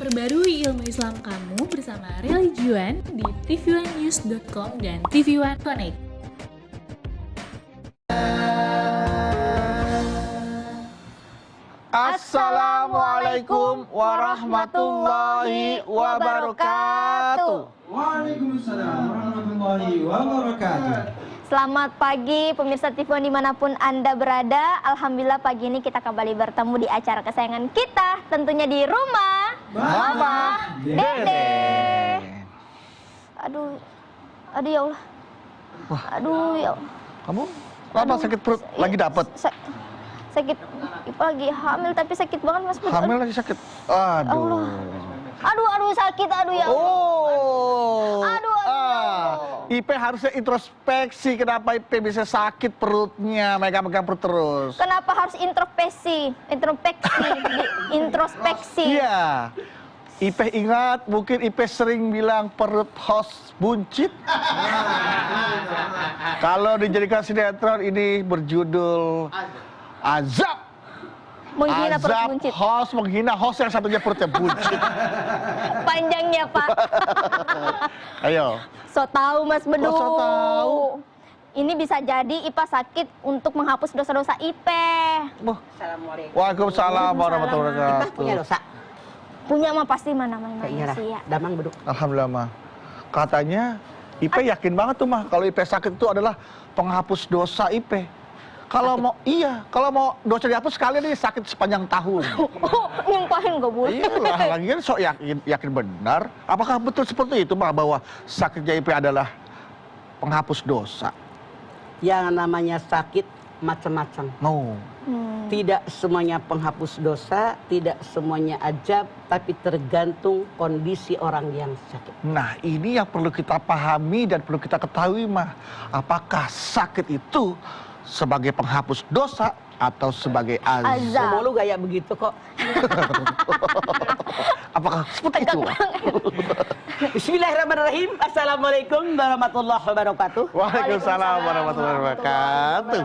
Perbarui ilmu Islam kamu bersama Religion di tv1news.com dan TV1 Connect. Assalamualaikum warahmatullahi wabarakatuh. Waalaikumsalam warahmatullahi wabarakatuh. Selamat pagi pemirsa TV1 dimanapun Anda berada. Alhamdulillah pagi ini kita kembali bertemu di acara kesayangan kita, tentunya di rumah Mama Dede. Aduh ya Allah. Aduh ya Allah. Kamu apa sakit perut lagi dapet? Sakit, lagi hamil tapi sakit banget Mas Budi. Hamil lagi sakit. Aduh. Aduh sakit, aduh ya Allah. Aduh. IP harusnya introspeksi kenapa IP bisa sakit perutnya, megang-megang perut terus. Kenapa harus introspeksi? Iya. IP ingat, mungkin IP sering bilang perut host buncit. Kalau dijadikan sinetron ini berjudul Azab. Menghina perut buncit. Menghina host yang satunya perutnya buncit. Panjangnya Pak. Ayo. So tahu Mas Bedu. So tahu. Ini bisa jadi IPA sakit untuk menghapus dosa-dosa IP. Assalamualaikum. Waalaikumsalam warahmatullahi Kita wabarakatuh. punya dosa. Punya mah pasti mana-mana Iya, manusia. damang beduk. Alhamdulillah mah. Katanya IP yakin banget tuh mah kalau IP sakit itu adalah penghapus dosa IP. Kalau mau dosa dihapus sekali nih sakit sepanjang tahun. Nyumpahin gak boleh. Iyalah, lagi kan sok yakin benar. Apakah betul seperti itu mah bahwa sakitnya IP adalah penghapus dosa? Yang namanya sakit macam-macam. No. Tidak semuanya penghapus dosa, tidak semuanya ajab, tapi tergantung kondisi orang yang sakit. Nah, ini yang perlu kita pahami dan perlu kita ketahui mah. Apakah sakit itu sebagai penghapus dosa atau sebagai azab? Semua lu gaya begitu kok. Apakah seperti itu? Bismillahirrahmanirrahim. Assalamualaikum warahmatullahi wabarakatuh. Waalaikumsalam warahmatullahi wabarakatuh.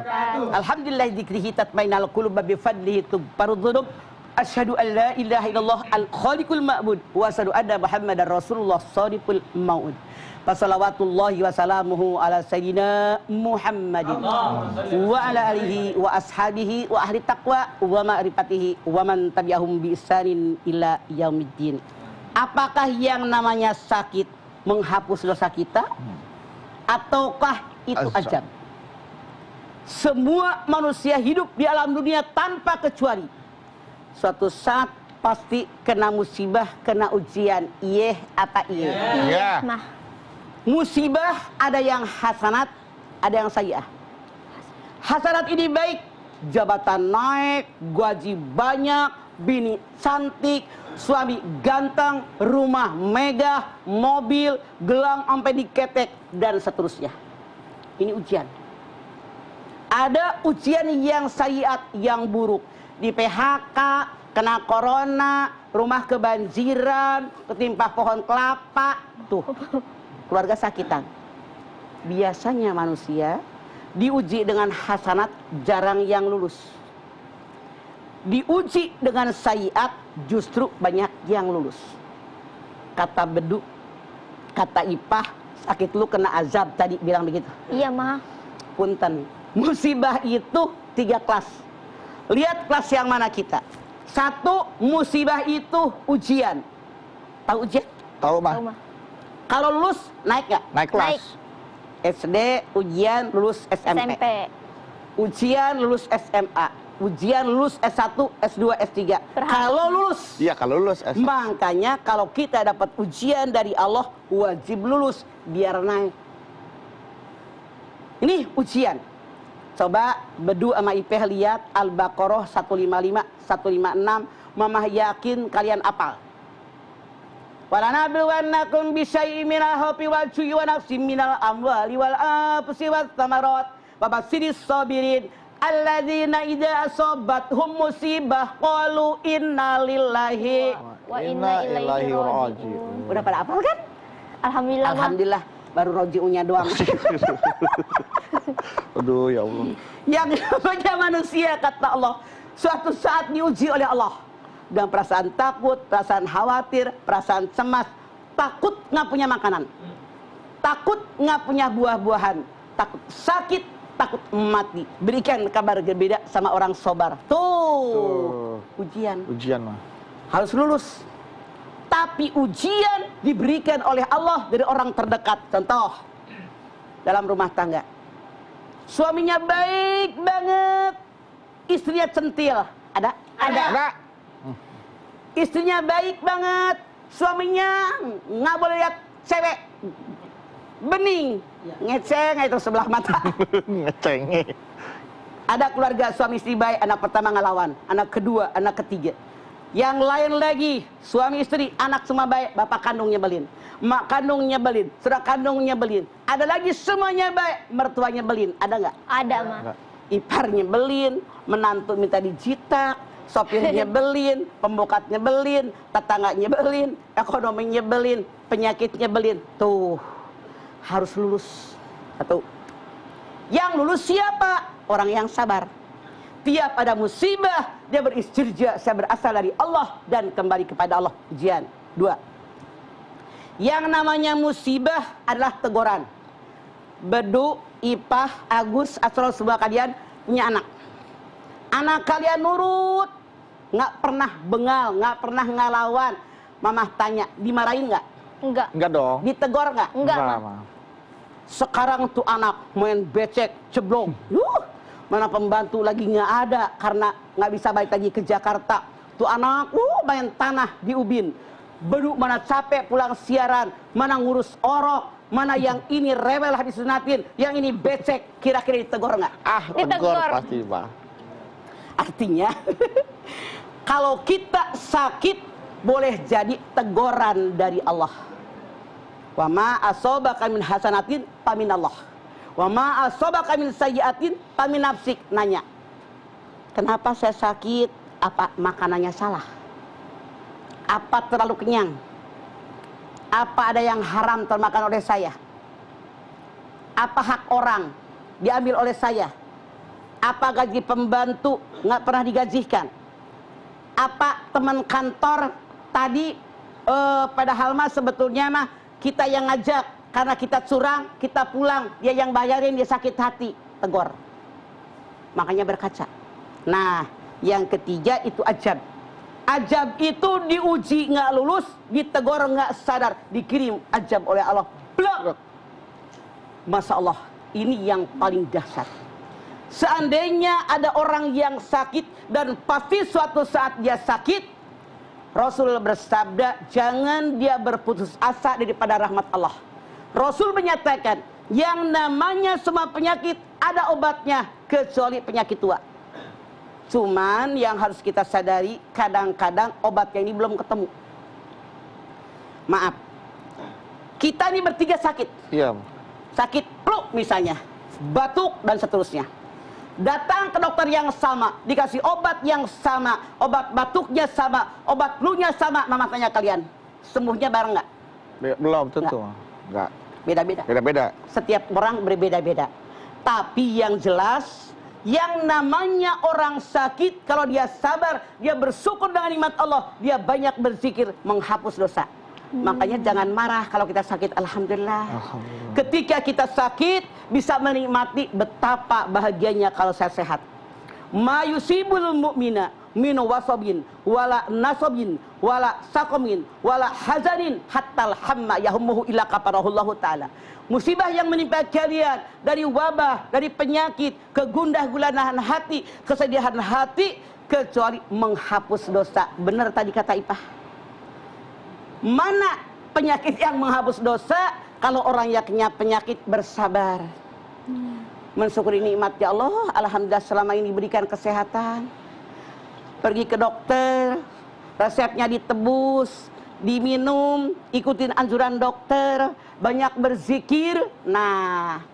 Alhamdulillah dzikrihi tatmainul qulub bi fadlihi tubbarud dzunub. Asyhadu an la ilaha illallah al-khaliqul ma'bud wa asyhadu anna Muhammadar Rasulullah shadiqul mau'ud. Fassalawatullahi wa salamuhu ala sayyidina Muhammadin wa ala alihi wa ashabihi wa ahli taqwa wa ma'rifatihi wa man tabi'ahum bi ihsanin ila yaumiddin. Apakah yang namanya sakit menghapus dosa kita ataukah itu ajab? Semua manusia hidup di alam dunia tanpa kecuali suatu saat pasti kena musibah, kena ujian. Iya atau iya? Iya. Musibah ada yang hasanat, ada yang sayyi'ah. Hasanat ini baik, jabatan naik, gaji banyak, bini cantik, suami ganteng, rumah megah, mobil, gelang sampai diketek dan seterusnya. Ini ujian. Ada ujian yang sayyi'at, yang buruk. Di PHK, kena corona, rumah kebanjiran, ketimpa pohon kelapa, tuh. Keluarga sakitan. Biasanya manusia diuji dengan hasanat, jarang yang lulus. Diuji dengan sayyiat, justru banyak yang lulus. Kata Bedu, kata Ipah, sakit lu kena azab tadi bilang begitu. Iya mah. Punten. Musibah itu 3 kelas. Lihat kelas yang mana kita. 1, musibah itu ujian. Tahu ujian? Tahu mah. Kalau lulus, naik nggak? Naik kelas. SD, ujian, lulus SMP. Ujian, lulus SMA. Ujian, lulus S1, S2, S3. Kalau lulus. Iya, kalau lulus. Makanya kalau kita dapat ujian dari Allah, wajib lulus, biar naik. Ini ujian. Coba Bedu sama Ipeh lihat Al-Baqarah 155, 156. Mamah yakin kalian apal. Walanabluwannakum bisyai'in minal khawfi wal ju'i wa nafsin minal amwali wal anfusi wath thamarat wa basyirish shabirin alladzina idza asabathum musibah qalu inna lillahi Wa inna ilaihi raji'un. Udah pada hafal kan? Alhamdulillah. Alhamdulillah, baru roji'unya doang. Aduh ya Allah. Yang namanya manusia kata Allah suatu saat diuji oleh Allah. dengan perasaan takut, perasaan khawatir, perasaan cemas. Takut nggak punya makanan, takut nggak punya buah-buahan, takut sakit, takut mati. Berikan kabar berbeda sama orang sobar. Tuh. Ujian. Ujian mah. Harus lulus. Tapi ujian diberikan oleh Allah dari orang terdekat. Contoh, dalam rumah tangga. Suaminya baik banget, istrinya centil. Ada? Ada. Istrinya baik banget, suaminya nggak boleh lihat cewek. Bening, ngeceng itu sebelah mata. Ngeceng. Ada keluarga suami istri baik, anak pertama ngelawan, anak kedua, anak ketiga. Yang lain lagi, suami istri, anak semua baik, bapak kandung nyebelin, mak kandung nyebelin, saudara kandung nyebelin. Ada lagi semuanya baik, mertua nyebelin. Ada nggak? Ada, Ma. Ipar nyebelin, menantu minta dijitak, sopir nyebelin, pembokat nyebelin, tetangga nyebelin, ekonomi nyebelin, penyakit nyebelin. Tuh, harus lulus. Satu. Yang lulus siapa? Orang yang sabar. Tiap ada musibah, dia beristirja, saya berasal dari Allah dan kembali kepada Allah. Ujian. Dua. Yang namanya musibah adalah teguran. Bedu, Ipah, Agus, Asrul, semua kalian punya anak. Anak kalian nurut, nggak pernah bengal, nggak pernah ngelawan. Mamah tanya, dimarahin nggak? Enggak. Enggak dong. Ditegor nggak? Enggak, Ma. Ma. Sekarang tuh anak main becek, ceblong. Mana pembantu lagi nggak ada karena nggak bisa balik lagi ke Jakarta. Tuh anak, main tanah di ubin. Bedu mana capek pulang siaran, mana ngurus orok, mana yang ini rewel habis sunatin, yang ini becek, kira-kira ditegor nggak? Tegur Ditegur. pasti, Pak. Artinya, kalau kita sakit, boleh jadi teguran dari Allah. Wa ma asobaka min hasanatin pamin Allah. Wa ma asobaka min sayyiatin pamin nafsik. Nanya, kenapa saya sakit? Apa makanannya salah? Apa terlalu kenyang? Apa ada yang haram termakan oleh saya? Apa hak orang diambil oleh saya? Apa gaji pembantu nggak pernah digajikan? Apa teman kantor tadi padahal mah sebetulnya mah kita yang ngajak, karena kita curang, kita pulang, dia yang bayarin, dia sakit hati. Tegur. Makanya berkaca. Nah, yang ketiga itu ajab. Ajab itu diuji nggak lulus, ditegur nggak sadar, dikirim ajab oleh Allah. Blok. Masya Allah, ini yang paling dahsyat. Seandainya ada orang yang sakit dan pasti suatu saat dia sakit, Rasul bersabda, jangan dia berputus asa daripada rahmat Allah. Rasul menyatakan, yang namanya semua penyakit ada obatnya kecuali penyakit tua. Cuman yang harus kita sadari, kadang-kadang obatnya ini belum ketemu. Maaf, kita ini bertiga sakit. Iya. Sakit flu misalnya, batuk dan seterusnya. Datang ke dokter yang sama, dikasih obat yang sama, obat batuknya sama, obat flu-nya sama. Mama tanya kalian, sembuhnya bareng nggak? Belum tentu. Enggak. Beda-beda. Beda-beda. Setiap orang berbeda-beda. Tapi yang jelas, yang namanya orang sakit, kalau dia sabar, dia bersyukur dengan nikmat Allah, dia banyak berzikir, menghapus dosa. Makanya jangan marah kalau kita sakit. Alhamdulillah. Ketika kita sakit, bisa menikmati betapa bahagianya kalau saya sehat. Ma yusibul mu'mina min wasabin wala nasabin wala saqamin wala hazanin hatta hamma yahummuhu illa kafarahullahu ta'ala. Musibah yang menimpa kalian dari wabah, dari penyakit, kegundah gulanan hati, kesedihan hati, kecuali menghapus dosa. Benar tadi kata Ipah? Mana penyakit yang menghapus dosa? Kalau orang yang punya penyakit bersabar, mensyukuri nikmat ya Allah. Alhamdulillah selama ini diberikan kesehatan. Pergi ke dokter, resepnya ditebus, diminum, ikutin anjuran dokter, banyak berzikir. Nah,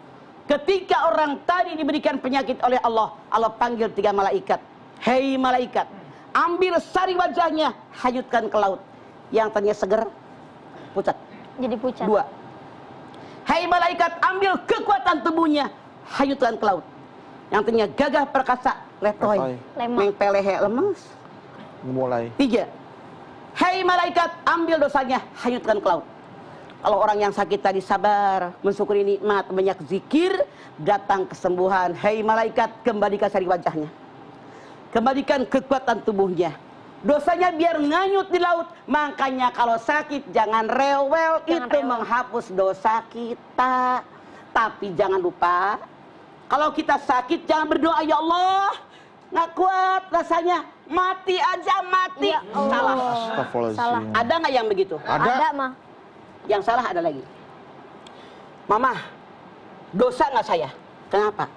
ketika orang tadi diberikan penyakit oleh Allah, Allah panggil 3 malaikat. Hei malaikat, ambil sari wajahnya, hanyutkan ke laut. Yang tadinya seger, pucat. Jadi pucat. 2. Hai malaikat, ambil kekuatan tubuhnya, hanyutkan ke laut. Yang tadinya gagah perkasa, letoy, Lemah. mengpelehe lemes. Mulai. 3. Hei malaikat, ambil dosanya, hanyutkan ke laut. Kalau orang yang sakit tadi sabar, mensyukuri nikmat, banyak zikir, datang kesembuhan. Hei malaikat, kembalikan sari wajahnya. Kembalikan kekuatan tubuhnya. Dosanya biar nganyut di laut. Makanya kalau sakit jangan rewel, itu menghapus dosa kita. Tapi jangan lupa, kalau kita sakit jangan berdoa, ya Allah, nggak kuat rasanya, mati aja mati. Ya Allah. Salah. Astagfirullahaladzim. Salah. Ada nggak yang begitu? Ada, mah. Yang salah ada lagi. Mama, dosa nggak saya? Kenapa?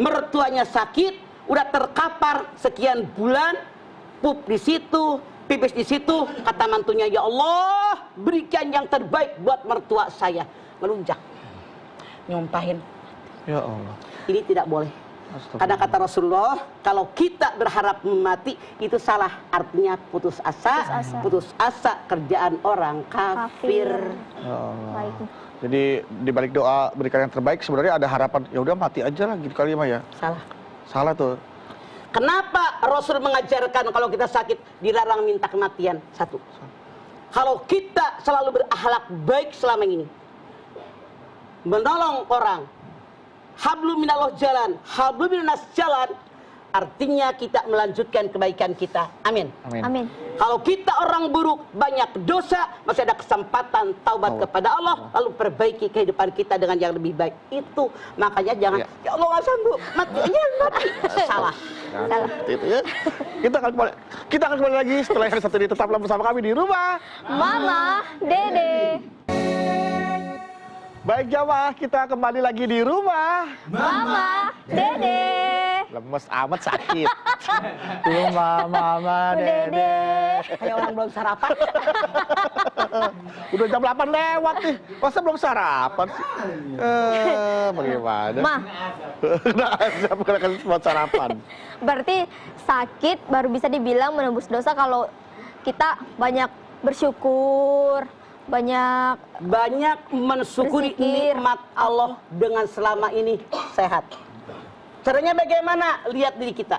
Mertuanya sakit, udah terkapar sekian bulan, pup di situ, pipis di situ, kata mantunya, ya Allah, berikan yang terbaik buat mertua saya. Melunjak, nyumpahin. Ya Allah. Ini tidak boleh. Karena kata Rasulullah, kalau kita berharap mati itu salah, artinya putus asa, kerjaan orang kafir. Ya Allah. Baik. Jadi di balik doa berikan yang terbaik sebenarnya ada harapan, ya udah mati aja lah gitu kali ya. Salah. Salah tuh. Kenapa Rasul mengajarkan kalau kita sakit dilarang minta kematian? 1. Kalau kita selalu berakhlak baik selama ini, menolong orang, hablum minallah jalan, hablum minas jalan, artinya kita melanjutkan kebaikan kita. Amin. Amin. Amin. Kalau kita orang buruk, banyak dosa, masih ada kesempatan taubat kepada Allah, lalu perbaiki kehidupan kita dengan yang lebih baik. Itu makanya jangan, ya Allah nggak sanggup, mati aja mati. Salah. Salah. Itu ya. Kita akan kembali lagi setelah yang satu ini, tetaplah bersama kami di rumah. Mama, Dede. Baik jamaah, kita kembali lagi di rumah. Mama, Dede. Lemes amat sakit. Rumah Mama Dede. Kayak orang belum sarapan. Udah jam 8 lewat nih. Masa belum sarapan sih? Bagaimana? Ma. Bukan buat sarapan. Berarti sakit baru bisa dibilang menembus dosa kalau kita banyak bersyukur, banyak mensyukuri berzikir. nikmat Allah dengan selama ini sehat. Caranya bagaimana? Lihat diri kita.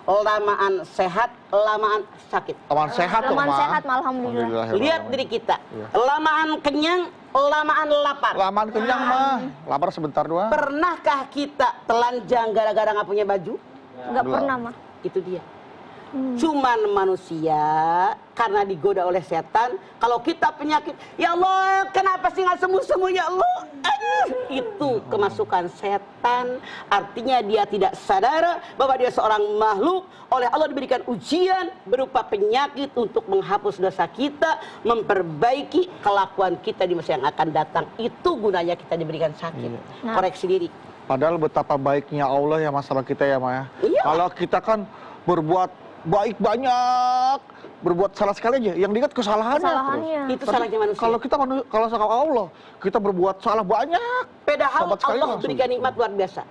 Lamaan sehat, lamaan sakit. Lamaan sehat tuh, Lamaan Ma. sehat, Ma, alhamdulillah. Lihat diri kita. Lamaan kenyang, lamaan lapar. Lamaan kenyang mah, lapar sebentar doang. Pernahkah kita telanjang gara-gara nggak punya baju? Nggak pernah, Ma. Itu dia. Cuman manusia karena digoda oleh setan, kalau kita penyakit, ya Allah kenapa sih nggak sembuh-sembuh ya Allah? Aduh, itu kemasukan setan. Artinya dia tidak sadar bahwa dia seorang makhluk oleh Allah diberikan ujian berupa penyakit untuk menghapus dosa kita, memperbaiki kelakuan kita di masa yang akan datang. Itu gunanya kita diberikan sakit. Nah. Koreksi diri. Padahal betapa baiknya Allah ya masalah kita ya, Ma. Iya. Kalau kita kan berbuat baik banyak, berbuat salah sekali aja, yang diingat kesalahannya. Kesalahannya. Terus. Itu salahnya manusia. Kalau kita kalau sama Allah, kita berbuat salah banyak. Padahal Sobat sekali Allah langsung. berikan nikmat luar biasa.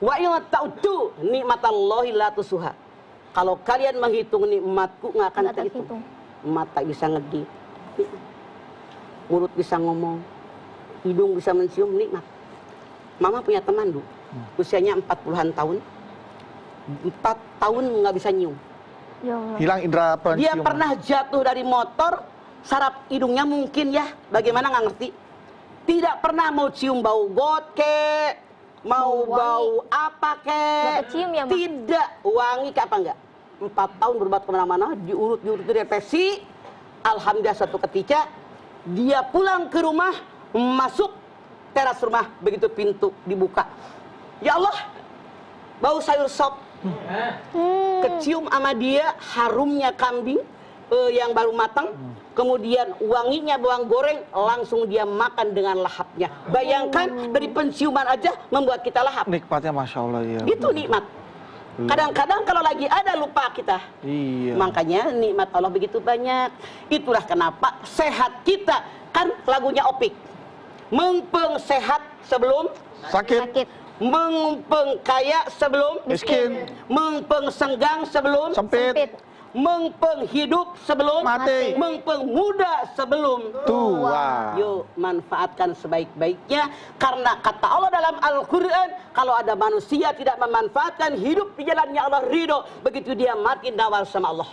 Wa in ta'uddu nikmatallahi la tusuha. Kalau kalian menghitung nikmatku nggak akan Nggak terhitung. terhitung. Mata bisa ngedip, mulut bisa ngomong, hidung bisa mencium, nikmat. Mama punya teman dulu, usianya 40-an tahun, 4 tahun nggak bisa nyium. Ya Allah. Hilang indera penciuman. Dia pernah jatuh dari motor, saraf hidungnya mungkin ya, bagaimana nggak ngerti. Tidak pernah mau cium bau got kek, mau Bau bau wangi. apa kek. Nggak kecium ya, Ma? Tidak, wangi ke apa enggak. 4 tahun berbuat kemana-mana, diurut depresi. Alhamdulillah suatu ketika, dia pulang ke rumah, masuk teras rumah, begitu pintu dibuka. Ya Allah, bau sayur sop. Kecium sama dia harumnya kambing yang baru matang, kemudian wanginya bawang goreng, langsung dia makan dengan lahapnya. Bayangkan dari penciuman aja membuat kita lahap. Nikmatnya Masya Allah ya. Itu nikmat. Kadang-kadang kalau lagi ada lupa kita. Iya. Makanya nikmat Allah begitu banyak. Itulah kenapa sehat kita, kan lagunya Opik. Mempeng sehat sebelum Sakit. mempeng kaya sebelum Miskin. mempeng senggang sebelum Sempit. mengpenghidup sebelum Mati. mengpemuda sebelum Tua. Yuk manfaatkan sebaik-baiknya, karena kata Allah dalam Al-Quran, kalau ada manusia tidak memanfaatkan hidup di jalannya Allah ridho, begitu dia mati nawal sama Allah.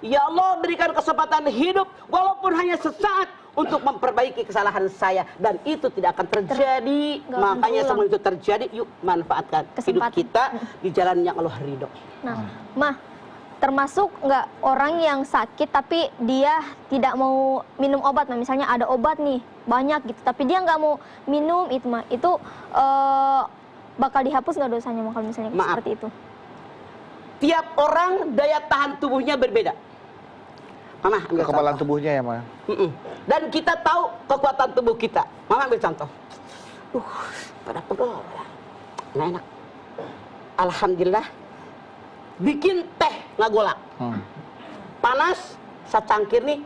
Ya Allah, berikan kesempatan hidup walaupun hanya sesaat untuk memperbaiki kesalahan saya, dan itu tidak akan terjadi. Nggak akan Makanya terulang. sebelum itu terjadi, yuk manfaatkan hidup Kesempatan. kita di jalan yang Allah ridho. Nah, Mah, termasuk nggak orang yang sakit tapi dia tidak mau minum obat, Mah? Misalnya ada obat nih banyak gitu, tapi dia nggak mau minum itu, Mah. Itu bakal dihapus nggak dosanya, Mah, kalau misalnya Maaf. seperti itu? Tiap orang daya tahan tubuhnya berbeda. Mama ambil Kekebalan contoh. tubuhnya ya, Ma. Dan kita tahu kekuatan tubuh kita. Mama ambil contoh. Pada pegel. Nggak enak. Alhamdulillah. Bikin teh ngagolak. Panas, secangkir nih.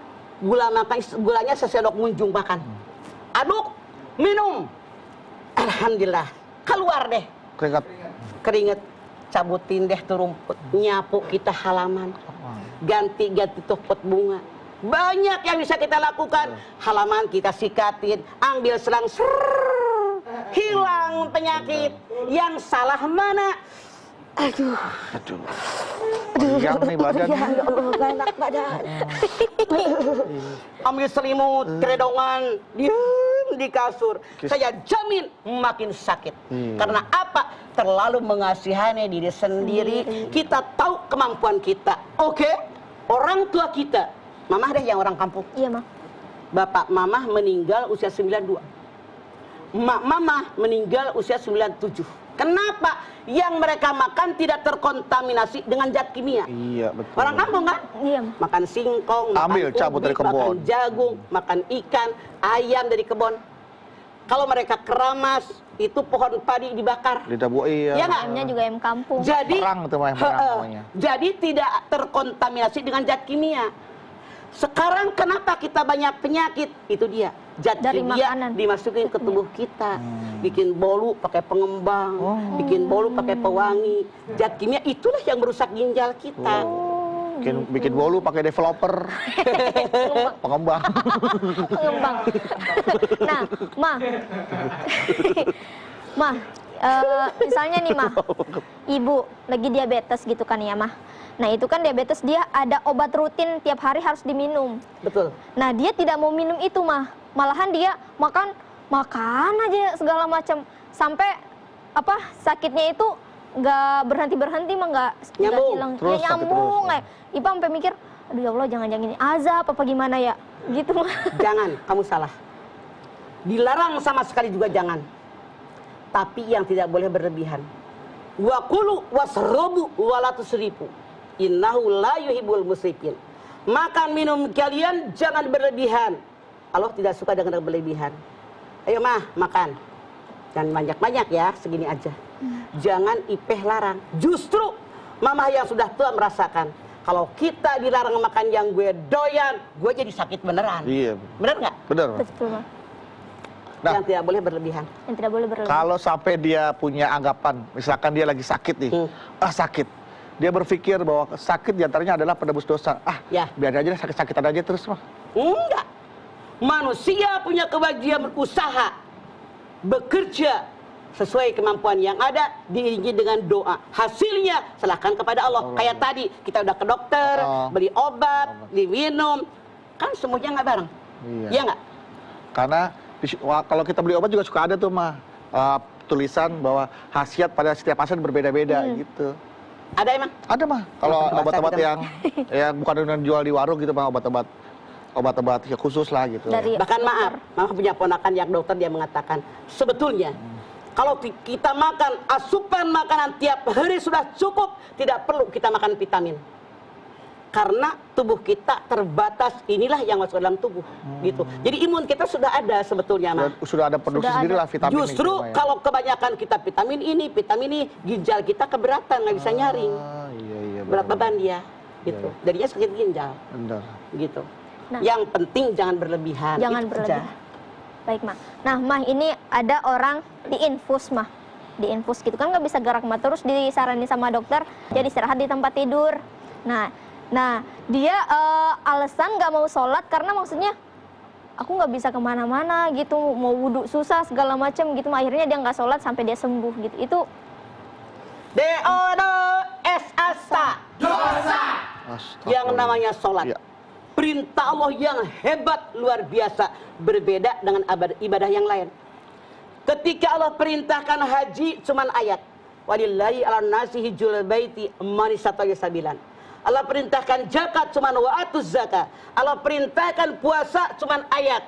Gulanya sesendok munjung makan. Aduk, minum. Alhamdulillah. Keluar deh Keringat. keringet. Cabutin deh tuh rumput. Nyapu kita halaman. Ganti-ganti tuh pot bunga. Banyak yang bisa kita lakukan. Halaman kita sikatin, ambil selang, hilang penyakit. Yang salah mana? Aduh. Yang nih badan. Ya Allah, gak enak badan. Ambil selimut, keredongan, diam di kasur. Saya jamin makin sakit. Karena apa? Terlalu mengasihani diri sendiri. Kita tahu kemampuan kita. Oke? Orang tua kita. Mama deh yang orang kampung. Iya, Mah. Bapak mama meninggal usia 92. Mak mama meninggal usia 97. Kenapa? Yang mereka makan tidak terkontaminasi dengan zat kimia. Iya, betul. Orang kampung kan? Iya, Mah. Makan singkong, Ambil, makan cabut ubi, dari kebun. makan jagung, makan ikan, ayam dari kebun. Kalau mereka keramas, itu pohon padi dibakar. Lidah buaya. Iya nggak? Ayamnya juga ayam kampung. Jadi, Perang itu, Mah, perang namanya. jadi tidak terkontaminasi dengan zat kimia. Sekarang kenapa kita banyak penyakit? Itu dia. Zat Dari kimia makanan. dimasukin ke tubuh kita. Bikin bolu pakai pengembang, bikin bolu pakai pewangi. Zat kimia itulah yang merusak ginjal kita. Bikin bolu pakai developer. Pengembang. Pengembang. Nah, Mah. Mah, misalnya nih, Mah. Ibu lagi diabetes gitu kan ya, Mah. Nah, itu kan diabetes, dia ada obat rutin tiap hari harus diminum. Betul. Nah, dia tidak mau minum itu, Mah. Malahan dia makan aja segala macam sampai sakitnya itu nggak berhenti Mah, nggak Nyambung. hilang. Terus, Ya, sakit nyambung. terus. Ipa sampai mikir, aduh ya Allah, jangan-jangan ini azab apa gimana ya? Gitu, Mah. Jangan, kamu salah. Dilarang sama sekali juga jangan. Tapi yang tidak boleh berlebihan. Wa kulu wasrobu wa la tusrifu. Innahu la yuhibbul musrifin. Makan minum kalian jangan berlebihan. Allah tidak suka dengan berlebihan. Ayo Mah, makan. Jangan banyak-banyak ya, segini aja. Jangan Ipeh larang. Justru Mama yang sudah tua merasakan. Kalau kita dilarang makan yang gue doyan, gue jadi sakit beneran. Iya. Bener nggak? Benar. Ma. Betul, Mah. Nah. Yang tidak boleh berlebihan. Yang tidak boleh berlebihan. Kalau sampai dia punya anggapan, misalkan dia lagi sakit nih, sakit. Dia berpikir bahwa sakit diantaranya adalah penebus dosa. Ya. Biar aja deh, sakit-sakitan aja terus, Mah. Enggak. Manusia punya kewajiban berusaha, bekerja sesuai kemampuan yang ada, diiringi dengan doa. Hasilnya serahkan kepada Allah. Kayak tadi kita udah ke dokter, beli obat, diminum, kan semuanya nggak bareng. Iya nggak? Karena kalau kita beli obat juga suka ada tuh, Mah, tulisan bahwa khasiat pada setiap pasien berbeda-beda gitu. Ada emang? Ada, Mah. Kalau Obat-obatan obat-obat gitu. yang bukan yang jual di warung gitu, Mah, obat-obat khusus lah gitu. Dari Bahkan maaf, Mama punya ponakan yang dokter, dia mengatakan sebetulnya kalau kita makan asupan makanan tiap hari sudah cukup, tidak perlu kita makan vitamin. Karena tubuh kita terbatas, inilah yang masuk ke dalam tubuh gitu. Jadi imun kita sudah ada sebetulnya, Mah. Sudah ada produksi Sudah sendiri ada. lah vitamin. Justru gitu, Mah, ya. kalau kebanyakan kita vitamin ini, ginjal kita keberatan, nggak bisa nyaring. Iya, Berat beban dia, gitu. Jadinya sakit ginjal, Benar. gitu. Nah. Yang penting jangan berlebihan. Jangan itu berlebihan. aja. Baik, Mah. Nah, Mah, ini ada orang diinfus, Mah. Diinfus gitu kan nggak bisa gerak, Mah. Terus disaranin sama dokter, jadi istirahat di tempat tidur. Nah, Nah, dia alasan nggak mau sholat karena maksudnya aku nggak bisa kemana-mana gitu, mau wudhu susah segala macam gitu. Akhirnya dia nggak sholat sampai dia sembuh gitu. Itu dosa. Yang namanya sholat. Iya. Perintah Allah yang hebat luar biasa, berbeda dengan ibadah yang lain. Ketika Allah perintahkan haji cuman ayat. Walillahi ala nasi hijjul baiti man istata'a sabilan. Allah perintahkan zakat cuman wa'atuz zakat. Allah perintahkan puasa cuman ayat.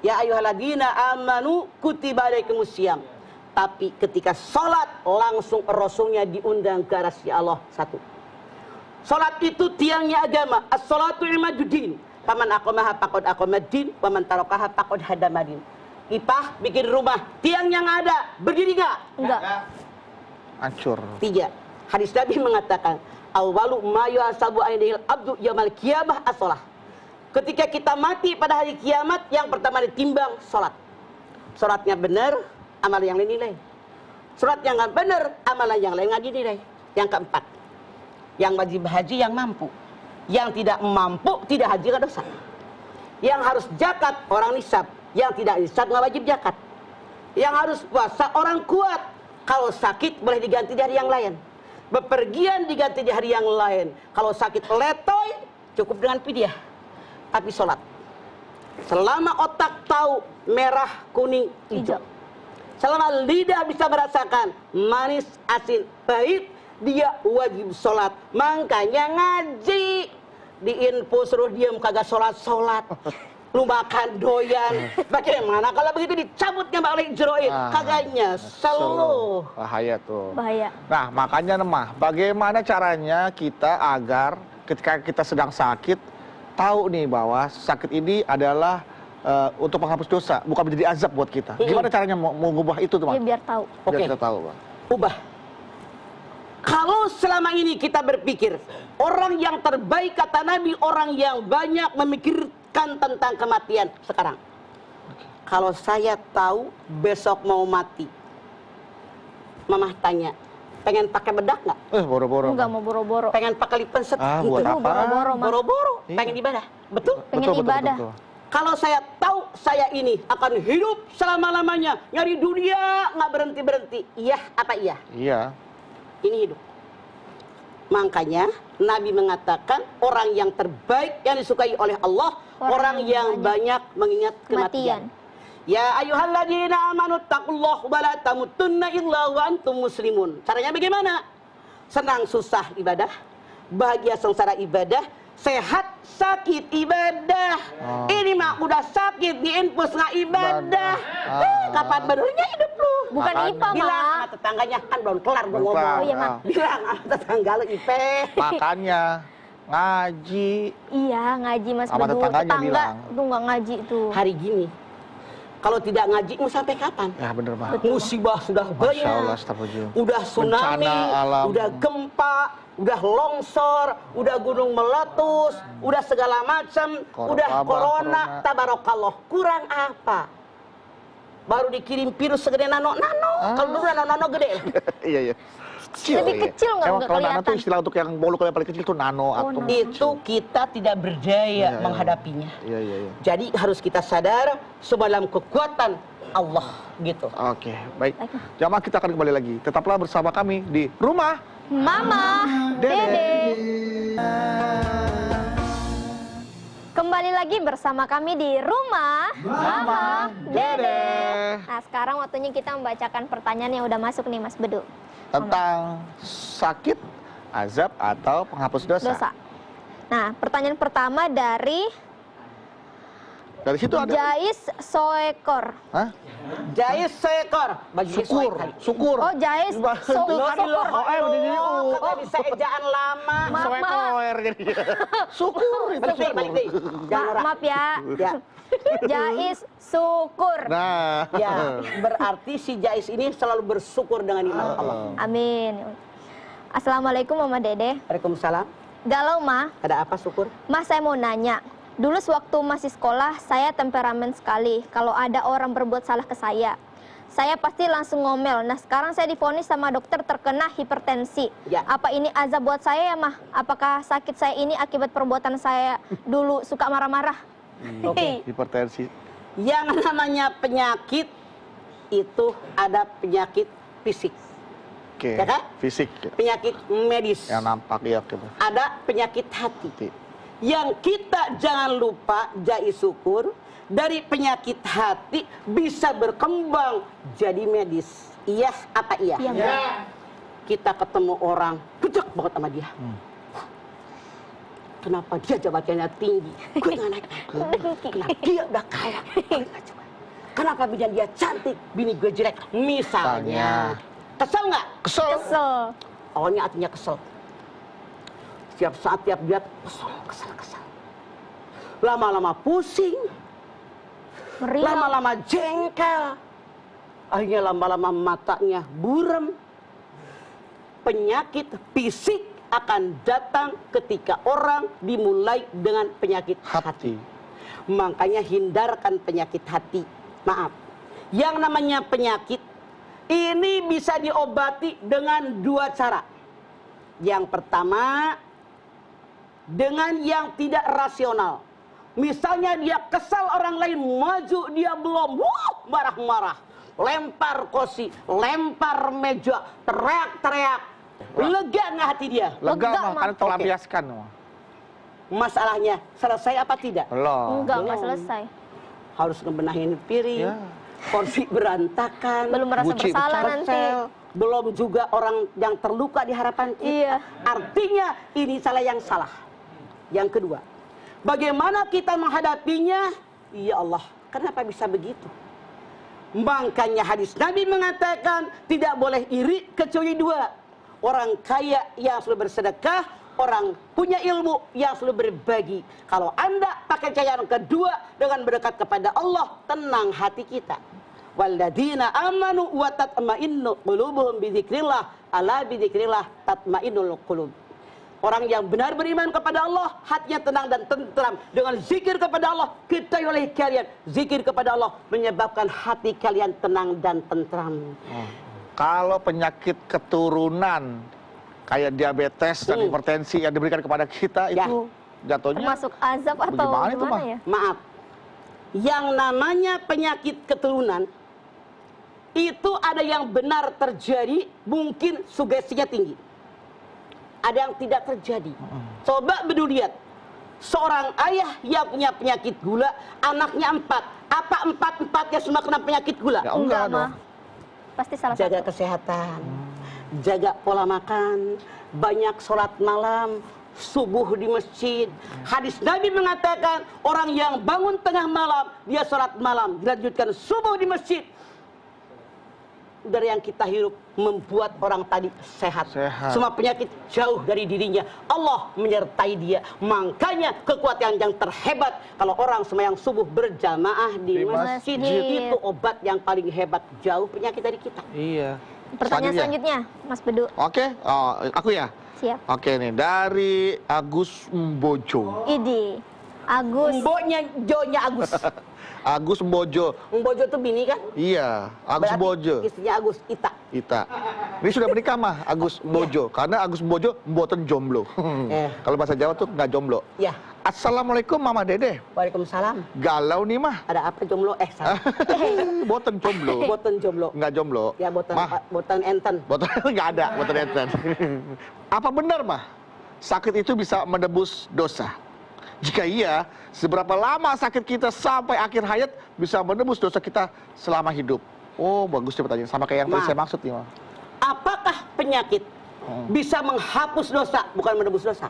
Ya ayyuhalladzina amanu kutiba alaikumus syiyam. Tapi ketika sholat langsung rasulnya diundang ke arah Allah satu. Sholat itu tiangnya agama. As-sholatu imaduddin. Paman aqamaha faqad aqamaddin, paman tarakaha faqad hadamadin. Ipah bikin rumah, tiang yang ada berdiri nggak? enggak. Hancur. 3. Hadis Nabi mengatakan, awwalu ma yuhasabu alaihil abdu yaumil qiyamah as-shalah. Ketika kita mati pada hari kiamat, yang pertama ditimbang sholat. Sholatnya benar, amal yang lain nilai. Sholat yang nggak benar, amalan yang lain nggak dinilai. Yang keempat, yang wajib haji yang mampu. Yang tidak mampu tidak haji nggak dosa. Yang harus zakat orang nisab. Yang tidak nisab nggak wajib zakat. Yang harus puasa orang kuat. Kalau sakit boleh diganti di hari yang lain. Bepergian diganti di hari yang lain. Kalau sakit letoy cukup dengan fidyah. Tapi sholat, selama otak tahu merah, kuning, hijau, selama lidah bisa merasakan manis, asin, pahit, dia wajib sholat. Makanya ngaji di info suruh diam kagak sholat. Lu makan doyan. Bagaimana kalau begitu dicabutnya oleh Jibril? Kagaknya selalu bahaya tuh. Bahaya. Nah, makanya Mah, bagaimana caranya kita agar ketika kita sedang sakit tahu nih bahwa sakit ini adalah untuk menghapus dosa, bukan menjadi azab buat kita. Gimana caranya mau mengubah itu tuh, Mah? Ya biar tahu. Biar Oke. kita tahu, Bang. ubah. Kalau selama ini kita berpikir orang yang terbaik kata Nabi, orang yang banyak memikirkan tentang kematian sekarang. Kalau saya tahu besok mau mati, Mamah tanya, pengen pakai bedak nggak? Boro-boro. Enggak mau boro-boro. Pengen pakai lip penset? Buat apa? Boro-boro, Mah. Boro-boro, Iya. pengen ibadah, betul? Pengen ibadah. Kalau saya tahu saya ini akan hidup selama-lamanya, nyari dunia nggak berhenti-berhenti, iya apa iya? Iya. Ini hidup. Makanya Nabi mengatakan orang yang terbaik yang disukai oleh Allah, orang yang banyak mengingat kematian. Ya ayyuhalladzina amanu taqullaha wa la tamutunna illa wa antum muslimun. Caranya bagaimana? Senang susah ibadah, bahagia sengsara ibadah, sehat sakit ibadah. Ini mah udah sakit di infus nggak ibadah. Kapan benernya hidup lu? Bukan Makanya. IPA, Bilang Mak. sama tetangganya, kan belum kelar gua Belum ngomong. kelar. Oh iya, Mak. Bilang sama tetangga lu Ipe. Makanya ngaji. Iya, ngaji Mas Sama Bedu. tetangganya Tetangga bilang. tuh nggak ngaji tuh. Hari gini, kalau tidak ngaji mau sampai kapan? Ya bener, Mah. Musibah sudah Masya banyak, Allah, astagfirullahaladzim. udah tsunami, Bencana alam. udah gempa, udah longsor, udah gunung meletus, udah segala macam, udah corona, tabarakallah. Kurang apa? Baru dikirim virus segede nano-nano. Kalau dulu nano-nano gede. Iya, iya. Lebih kecil nggak Emang kalau nano kelihatan? tuh istilah untuk yang molekul yang paling kecil tuh nano atom. nano. Itu kita tidak berdaya Iya. menghadapinya. Iya, iya, iya. Jadi harus kita sadar semalam kekuatan Allah gitu. Oke, baik. Jamaah, kita akan kembali lagi. Tetaplah bersama kami di Rumah Mama, Dede. Kembali lagi bersama kami di Rumah Mama, Dede. Nah, sekarang waktunya kita membacakan pertanyaan yang udah masuk nih, Mas Bedu. tentang sakit, azab, atau penghapus dosa. Nah, pertanyaan pertama dari Dari situ ada. Jais Soekor. Hah? Jais seekor. Baju Syukur, syukur. Oh, Jais Soekor. Kata bisa ejaan lama. Maaf, Soekoer jadi. Syukur itu. Balik deh, balik deh. Jangan norak. Maaf ya. Ya. Jais syukur. Nah. Ya, berarti si Jais ini selalu bersyukur dengan nikmat Allah. Amin. Assalamualaikum Mama Dede. Waalaikumsalam. Galau Ma, Ada apa syukur? Mas saya mau nanya. Dulu sewaktu masih sekolah, saya temperamen sekali kalau ada orang berbuat salah ke saya. saya pasti langsung ngomel. Nah, sekarang saya divonis sama dokter terkena hipertensi. Ya. Apa ini azab buat saya ya, Mah? Apakah sakit saya ini akibat perbuatan saya dulu suka marah-marah? Oke. Hipertensi. Yang namanya penyakit itu ada penyakit fisik, Oke. ya kan? Fisik. Ya. Penyakit medis. Yang nampak ya. Oke. Ada penyakit hati. Yang kita jangan lupa jai syukur dari penyakit hati bisa berkembang jadi medis. Iya apa iya? Iya, Mbak. Kita ketemu orang gedek banget sama dia. Kenapa dia jabatannya tinggi? Gue nggak naik. Kenapa dia udah kaya? Gue nggak coba. Kenapa bini dia cantik? Bini gue jelek. Misalnya. Kesel nggak? Kesel. Kesel. Awalnya hatinya kesel. Setiap saat tiap dia kesel. Lama-lama pusing. Meriang. Lama-lama jengkel. Akhirnya lama-lama matanya buram. Penyakit fisik akan datang ketika orang dimulai dengan penyakit hati. Makanya hindarkan penyakit hati. Maaf. Yang namanya penyakit ini bisa diobati dengan dua cara. Yang pertama, dengan yang tidak rasional. Misalnya dia kesal orang lain, maju dia belum, marah-marah. Lempar kursi, lempar meja, teriak-teriak. Lega nggak hati dia? Lega Lega, mah, Mah. karena terlampiaskan. Masalahnya selesai apa tidak? Belum. Enggak selesai. Harus ngebenahin piring, Ya. kursi berantakan, Belum merasa Guci, bersalah nanti. pecel. Belum juga orang yang terluka di harapan kita. Iya. Artinya ini salah yang salah. Yang kedua, bagaimana kita menghadapinya? Ya Allah, kenapa bisa begitu? Makanya hadis Nabi mengatakan tidak boleh iri kecuali dua. Orang kaya yang selalu bersedekah, orang punya ilmu yang selalu berbagi. Kalau Anda pakai cara yang kedua dengan berdekat kepada Allah, tenang hati kita. Walladzina amanu wa tatma'innu qulubuhum bidzikrillah, ala bidzikrillah tatma'innul qulub. Orang yang benar beriman kepada Allah, hatinya tenang dan tentram. Dengan zikir kepada Allah, ketahui oleh kalian, zikir kepada Allah menyebabkan hati kalian tenang dan tentram. Kalau penyakit keturunan kayak diabetes dan hipertensi yang diberikan kepada kita Ya. itu jatuhnya Termasuk azab atau bagaimana itu, gimana Mah? ya? Maaf, yang namanya penyakit keturunan itu ada yang benar terjadi, mungkin sugestinya tinggi. Ada yang tidak terjadi. Coba bedu lihat, seorang ayah yang punya penyakit gula, anaknya 4. Apa 4-empatnya semua kena penyakit gula? Ya enggak dong. Mah. Pasti salah Jaga satu. kesehatan, jaga pola makan, banyak sholat malam, subuh di masjid. Hadis Nabi mengatakan orang yang bangun tengah malam, dia sholat malam, dilanjutkan subuh di masjid. Dari yang kita hirup membuat orang tadi sehat. Semua penyakit jauh dari dirinya. Allah menyertai dia. Makanya kekuatan yang terhebat kalau orang sembahyang subuh berjamaah di masjid, itu obat yang paling hebat, jauh penyakit dari kita. Iya. Pertanyaan selanjutnya, Mas Bedu. Oke, aku ya. Siap. Oke nih, dari Agus Mbojo. Idi. Agus. Mboknya Jonya Agus. Agus Mbojo. Mbojo itu bini kan? Iya, Agus Berarti Mbojo. istrinya Agus Ita. Ita. Ini sudah menikah mah Agus Mbojo, karena Agus Mbojo mboten jomblo. Kalau bahasa Jawa tuh nggak jomblo. Ya. Assalamualaikum Mama Dede. Waalaikumsalam. Galau nih mah. Ada apa jomblo? Salah. Boten jomblo. Boten jomblo. Nggak jomblo. Ya boten, Mah, boten enten. boten nggak ada, boten enten. Apa benar mah sakit itu bisa menebus dosa? Jika iya, seberapa lama sakit kita sampai akhir hayat bisa menebus dosa kita selama hidup? Oh, bagus nih pertanyaan. Sama kayak yang tadi saya maksud nih, Mah. Apakah penyakit bisa menghapus dosa, bukan menebus dosa?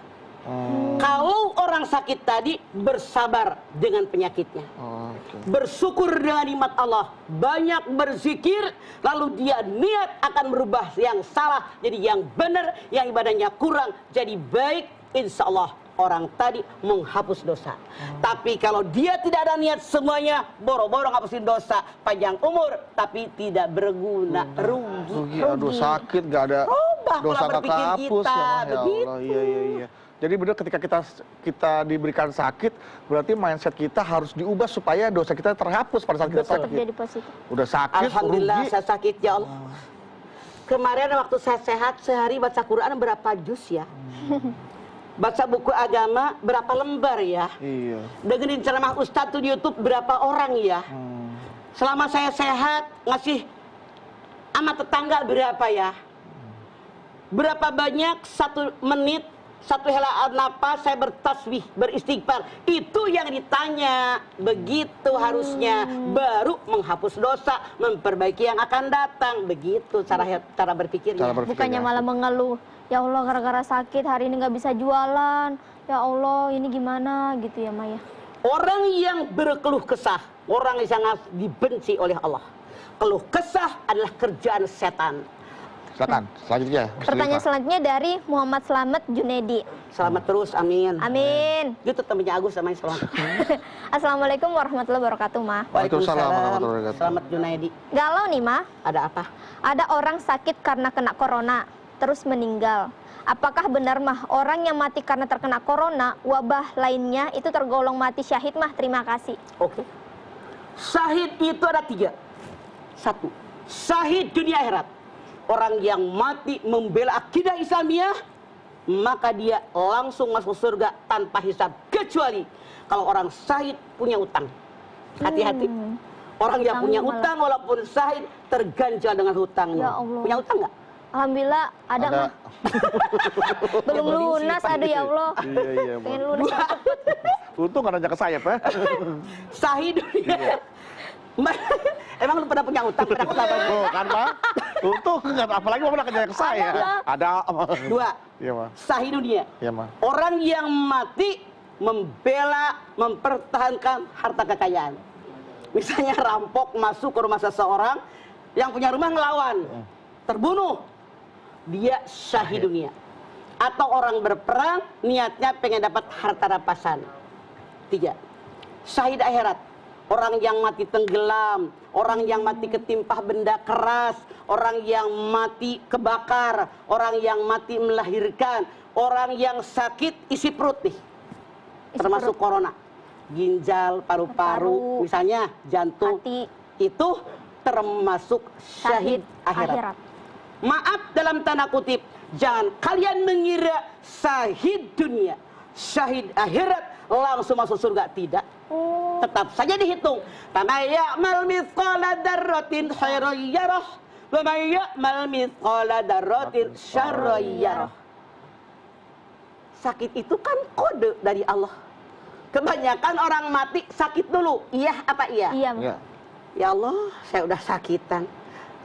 Kalau orang sakit tadi bersabar dengan penyakitnya, bersyukur dengan nikmat Allah, banyak berzikir, lalu dia niat akan merubah yang salah jadi yang benar, yang ibadahnya kurang jadi baik, insya Allah orang tadi menghapus dosa. Tapi kalau dia tidak ada niat, semuanya boro-boro ngapusin dosa, panjang umur tapi tidak berguna, rugi. Aduh, sakit gak ada Rubah dosa pola nggak berpikir kehapus kita, ya, Mah. Ya begitu. Allah, iya. Jadi benar ketika kita diberikan sakit, berarti mindset kita harus diubah supaya dosa kita terhapus pada saat kita Tetap sakit. jadi positif. Udah sakit, Alhamdulillah rugi. saya sakit ya Allah. Kemarin waktu saya sehat sehari baca Quran berapa juz ya? Baca buku agama berapa lembar ya? Iya. Dengerin ceramah Ustadz tuh di YouTube berapa orang ya? Selama saya sehat ngasih sama tetangga berapa ya? Berapa banyak 1 menit 1 helaan napas saya bertasbih, beristighfar. Itu yang ditanya. Begitu harusnya. Baru menghapus dosa, memperbaiki yang akan datang. Begitu cara berpikirnya. Bukannya malah mengeluh. Ya Allah, gara-gara sakit hari ini nggak bisa jualan. Ya Allah, ini gimana gitu ya Maya. Orang yang berkeluh kesah, orang yang sangat dibenci oleh Allah. Keluh kesah adalah kerjaan setan. Silakan, selanjutnya. Pertanyaan selanjutnya dari Muhammad Slamet Junedi. Selamat terus, amin. Amin. Itu temannya Agus namanya selamat. Assalamualaikum warahmatullahi wabarakatuh, Ma. Waalaikumsalam warahmatullahi wabarakatuh. Selamat Junaidi. Galau nih, Ma. Ada apa? Ada orang sakit karena kena corona, terus meninggal. Apakah benar, Mah, orang yang mati karena terkena corona, wabah lainnya itu tergolong mati syahid, Mah? Terima kasih. Oke. Syahid itu ada 3. 1. Syahid dunia akhirat. Orang yang mati membela akidah Islamiyah, maka dia langsung masuk surga tanpa hisab. Kecuali kalau orang syahid punya utang. Hati-hati. Orang yang punya utang walaupun syahid terganjal dengan hutangnya. Ya Allah. Punya utang nggak? Alhamdulillah ada, Mah. Belum lunas, aduh ya Allah. Iya, iya, Pengen Bang. lunas. Untung nggak nanya ke saya, Pak. Syahid dunia. Emang lu pernah punya utang? Pernah utang apa? Oh, kan, Pak? Untung nggak, apalagi mau nanya ke saya. Ada. 2. Iya, Pak. Syahid dunia. Iya, Pak. Orang yang mati membela, mempertahankan harta kekayaan. Misalnya rampok masuk ke rumah seseorang, yang punya rumah ngelawan, terbunuh, dia syahid dunia. Atau orang berperang, niatnya pengen dapat harta rampasan. 3. Syahid akhirat. Orang yang mati tenggelam, orang yang mati ketimpah benda keras, orang yang mati kebakar, orang yang mati melahirkan, orang yang sakit isi perut nih. Termasuk corona. Ginjal, paru-paru, misalnya jantung. Hati. Itu termasuk syahid akhirat. Maaf dalam tanda kutip, jangan kalian mengira syahid dunia, syahid akhirat langsung masuk surga. Tidak. Tetap saja dihitung. Faman ya'mal mithqala dzarratin khairan yarah wa man ya'mal mithqala dzarratin syarran yarah. Sakit itu kan kode dari Allah. Kebanyakan orang mati sakit dulu. Iya apa iya? Iya, Iya. Ya Allah, saya udah sakitan.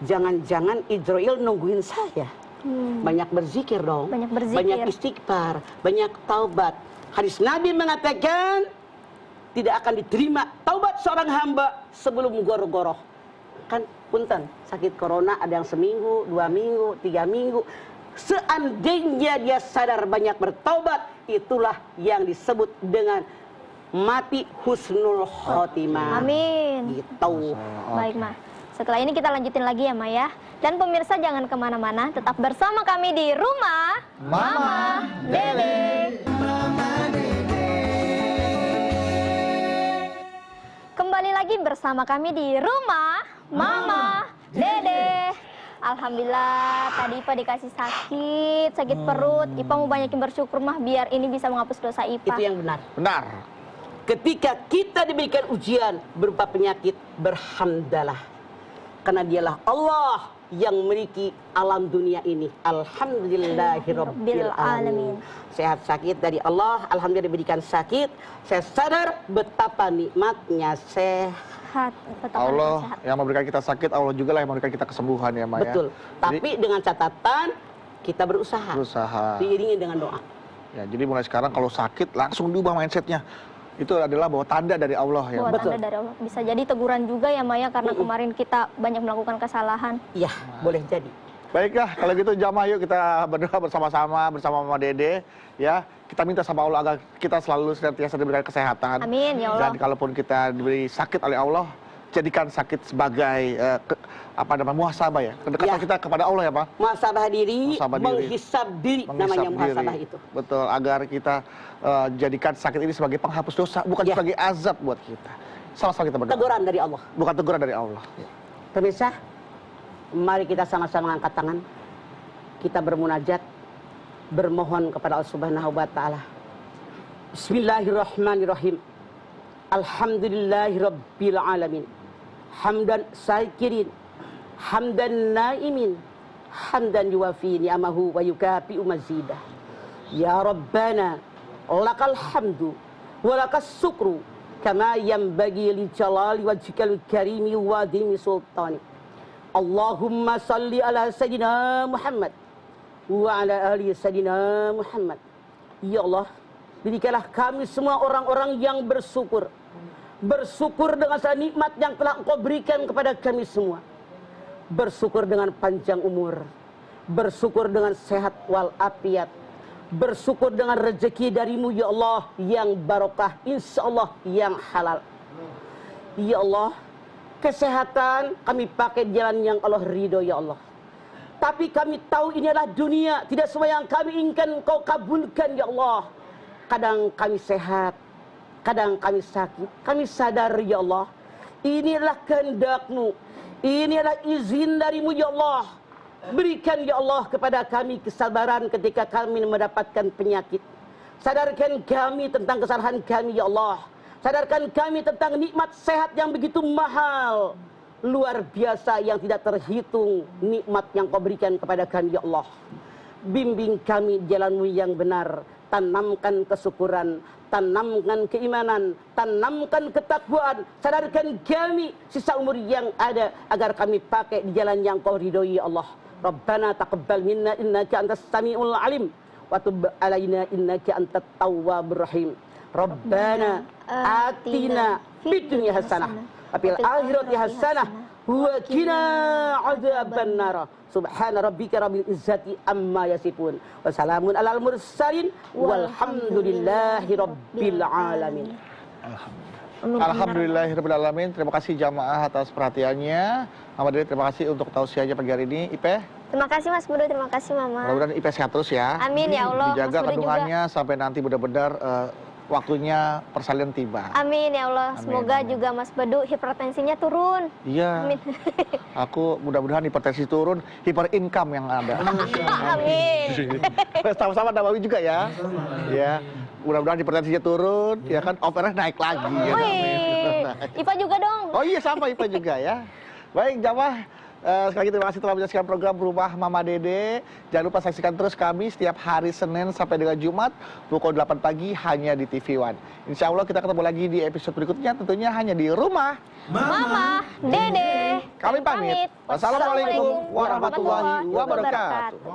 Jangan-jangan Israel nungguin saya. Banyak berzikir dong. Banyak berzikir. Banyak istighfar, banyak taubat. Hadis Nabi mengatakan tidak akan diterima taubat seorang hamba sebelum goroh-goroh. Kan punten, sakit corona ada yang seminggu, 2 minggu, 3 minggu. Seandainya dia sadar banyak bertaubat, itulah yang disebut dengan mati husnul khotimah. Amin. Gitu. Baik, Ma. Setelah ini kita lanjutin lagi ya, Ma ya. Dan pemirsa jangan kemana-mana, tetap bersama kami di Rumah Mama Dede. Kembali lagi bersama kami di Rumah Mama Dede. Alhamdulillah, tadi Ipa dikasih sakit perut. Ipa mau banyakin bersyukur, Mah, biar ini bisa menghapus dosa Ipa. Itu yang benar. Benar. Ketika kita diberikan ujian berupa penyakit, berhamdalah. Karena dialah Allah yang memiliki alam dunia ini. Alhamdulillahirabbil alamin. Sehat sakit dari Allah, alhamdulillah diberikan sakit. Saya sadar betapa nikmatnya sehat. Betapa Allah sehat. yang memberikan kita sakit, Allah juga lah yang memberikan kita kesembuhan ya, Maya. Betul. Tapi dengan catatan kita berusaha. Berusaha. Diiringi dengan doa. Ya, jadi mulai sekarang kalau sakit langsung diubah mindsetnya. Itu adalah bahwa tanda dari Allah ya. Buat Betul. Anda dari Allah. Bisa jadi teguran juga ya, Maya, karena kemarin kita banyak melakukan kesalahan. Iya, boleh jadi. Baiklah, kalau gitu jamaah yuk kita berdoa bersama-sama bersama Mama Dede ya. Kita minta sama Allah agar kita selalu senantiasa diberikan kesehatan. Amin, ya Allah. Dan kalaupun kita diberi sakit oleh Allah, jadikan sakit sebagai muhasabah ya. Kedekatan Ya. kita kepada Allah ya Pak. Muhasabah diri, Muhasabah diri. menghisab diri, Menghisab namanya muhasabah diri. itu. Betul, agar kita jadikan sakit ini sebagai penghapus dosa, bukan Ya. sebagai azab buat kita. Sama-sama kita berdoa. Teguran dari Allah. Bukan teguran dari Allah. Pemirsa, mari kita sama-sama angkat tangan. Kita bermunajat, bermohon kepada Allah Subhanahu wa taala. Bismillahirrahmanirrahim. Alhamdulillahirabbil alamin. Hamdan syakirin, hamdan naimin, hamdan yuwafi ni'amahu wa yukafi'u mazidah. Ya Rabbana, lakal hamdu wa lakas syukru kama yanbaghi li jalali wajhikal karimi wa dimi sultani. Allahumma salli ala sayyidina Muhammad wa ala ali sayyidina Muhammad. Ya Allah, berikanlah kami semua orang-orang yang bersyukur. Bersyukur dengan segala nikmat yang telah Engkau berikan kepada kami semua. Bersyukur dengan panjang umur. Bersyukur dengan sehat walafiat. Bersyukur dengan rezeki darimu ya Allah yang barokah, insya Allah yang halal. Ya Allah, kesehatan kami pakai jalan yang Allah ridho ya Allah. Tapi kami tahu ini adalah dunia, tidak semua yang kami inginkan Kau kabulkan ya Allah. Kadang kami sehat, kadang kami sakit. Kami sadar ya Allah, ini adalah kehendak-Mu, ini adalah izin darimu ya Allah. Berikan ya Allah kepada kami kesabaran ketika kami mendapatkan penyakit. Sadarkan kami tentang kesalahan kami ya Allah. Sadarkan kami tentang nikmat sehat yang begitu mahal, luar biasa yang tidak terhitung nikmat yang Kau berikan kepada kami ya Allah. Bimbing kami jalan-Mu yang benar. Tanamkan kesyukuran, tanamkan keimanan, tanamkan ketakwaan. Sadarkan kami sisa umur yang ada agar kami pakai di jalan yang Kau ridhoi ya Allah. Rabbana taqabbal minna innaka antas samiul alim wa tub alaina innaka antat tawwabur rahim. Rabbana atina fid dunya hasanah wa fil akhirati hasanah wa qina adzaban nar. Subhana rabbika rabbil izzati amma yasifun wa salamun alal mursalin walhamdulillahi rabbil alamin. Alhamdulillahirrahmanirrahim. Terima kasih jamaah atas perhatiannya. Mama Dede, terima kasih untuk tausiahnya pagi hari ini. Ipe, Terima kasih Mas Budi, terima kasih Mama. mudah-mudahan Ipe sehat terus ya. Amin ya Allah. Dijaga Mas Budi kandungannya sampai nanti benar-benar waktunya persalinan tiba. Amin ya Allah. Amin, Semoga amin. juga Mas Bedu hipertensinya turun. Iya. Amin. Aku mudah-mudahan hipertensi turun, hiper income yang ada. Amin. Sama-sama Nabawi juga ya. Ya. Mudah-mudahan hipertensinya turun, ya kan overnya naik lagi. Ya. Wih, Ipa juga dong. Oh iya sama Ipa juga ya. Baik jamaah, sekali lagi terima kasih telah menyaksikan program Rumah Mama Dede. Jangan lupa saksikan terus kami setiap hari Senin sampai dengan Jumat pukul 8 pagi hanya di TV One. Insya Allah kita ketemu lagi di episode berikutnya, tentunya hanya di Rumah Mama Dede. Kami pamit. Wassalamualaikum warahmatullahi wabarakatuh.